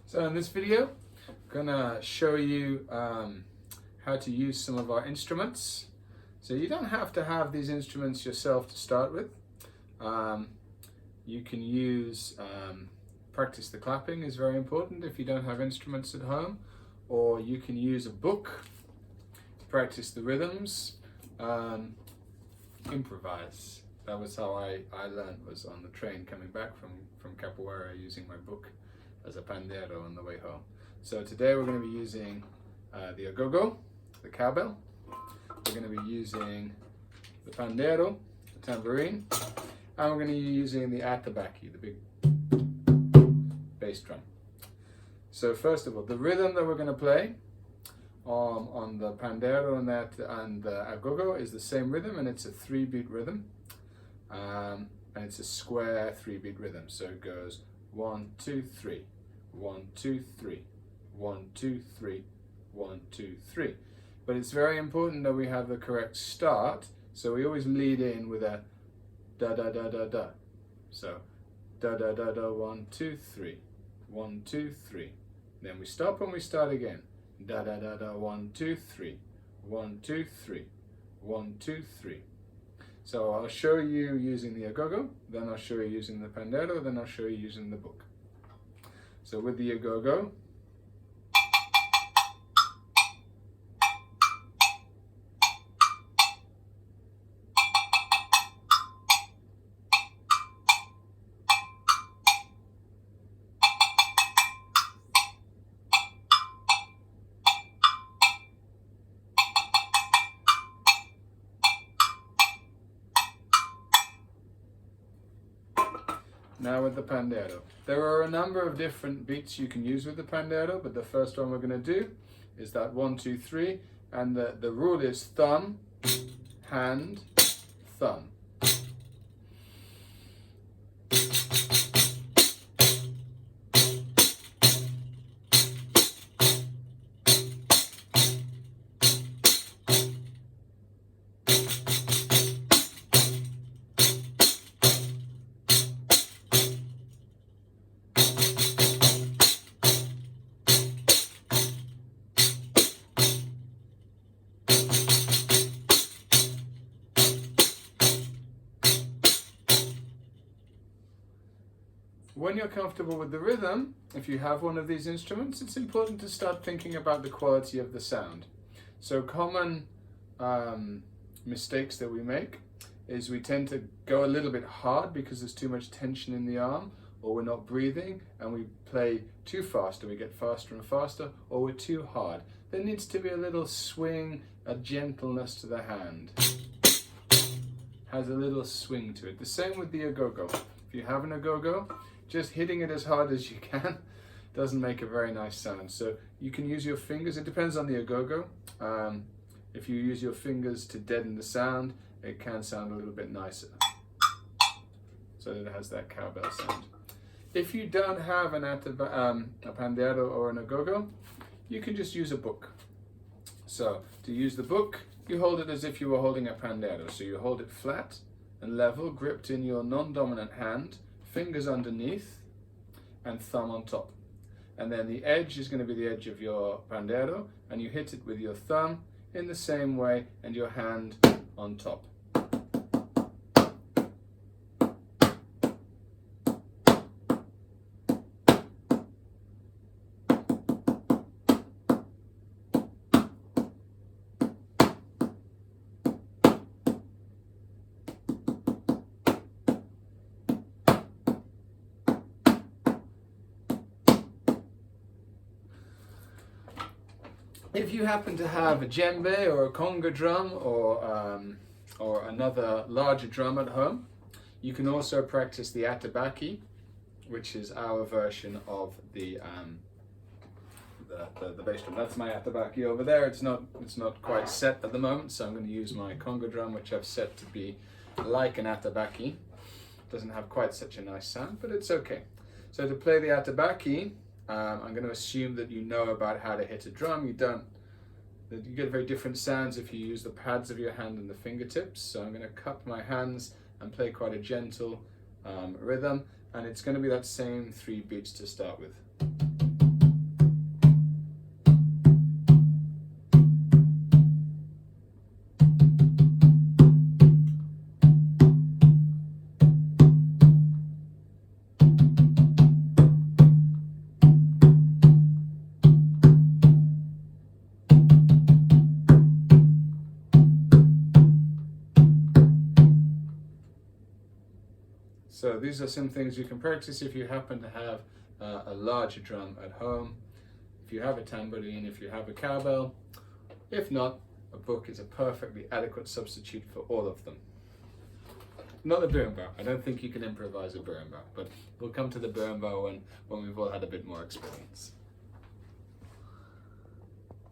So in this video, I'm gonna show you how to use some of our instruments. So you don't have to have these instruments yourself to start with. You can use, practice the clapping is very important if you don't have instruments at home, or you can use a book, practice the rhythms, improvise. That was how I learned, was on the train coming back from Capoeira, using my book as a pandeiro on the way home. So today we're going to be using the agogo, the cowbell. We're going to be using the pandeiro, the tambourine, and we're going to be using the atabaque, the big bass drum. So first of all, the rhythm that we're going to play on the pandeiro and the agogo is the same rhythm, and it's a 3-beat rhythm, and it's a square 3-beat rhythm. So it goes 1, 2, 3, 1, 2, 3, 1, 2, 3, 1, 2, 3. But it's very important that we have the correct start. So we always lead in with a da da da da da. So da da da da 1, 2, 3, 1, 2, 3. Then we stop and we start again. Da da da da 1, 2, 3, 1, 2, 3, 1, 2, 3. So I'll show you using the agogo, then I'll show you using the pandeiro, then I'll show you using the book. So with the agogo, now with the pandeiro. There are a number of different beats you can use with the pandeiro, but the first one we're going to do is that 1, 2, 3, and the rule is thumb, hand, thumb. When you're comfortable with the rhythm, if you have one of these instruments, it's important to start thinking about the quality of the sound. So common mistakes that we make is we tend to go a little bit hard because there's too much tension in the arm, or we're not breathing and we play too fast and we get faster and faster, or we're too hard. There needs to be a little swing, a gentleness to the hand. Has a little swing to it. The same with the agogo. If you have an agogo, just hitting it as hard as you can doesn't make a very nice sound. So you can use your fingers. It depends on the agogo. If you use your fingers to deaden the sound, it can sound a little bit nicer, so that it has that cowbell sound. If you don't have a pandeiro or an agogo, you can just use a book. So to use the book, you hold it as if you were holding a pandeiro. So you hold it flat and level, gripped in your non-dominant hand, fingers underneath and thumb on top. And then the edge is going to be the edge of your pandeiro, and you hit it with your thumb in the same way and your hand on top. If you happen to have a djembe or a conga drum or another larger drum at home, you can also practice the atabaque, which is our version of the bass drum. That's my atabaque over there. It's not quite set at the moment, so I'm going to use my conga drum, which I've set to be like an atabaque. Doesn't have quite such a nice sound, but it's okay. So to play the atabaque, I'm going to assume that you know about how to hit a drum. You get very different sounds if you use the pads of your hand and the fingertips. So I'm going to cup my hands and play quite a gentle rhythm, and it's going to be that same 3 beats to start with. So these are some things you can practice if you happen to have a larger drum at home. If you have a tambourine, if you have a cowbell. If not, a book is a perfectly adequate substitute for all of them. Not a berimbau. I don't think you can improvise a berimbau, but we'll come to the berimbau when we've all had a bit more experience.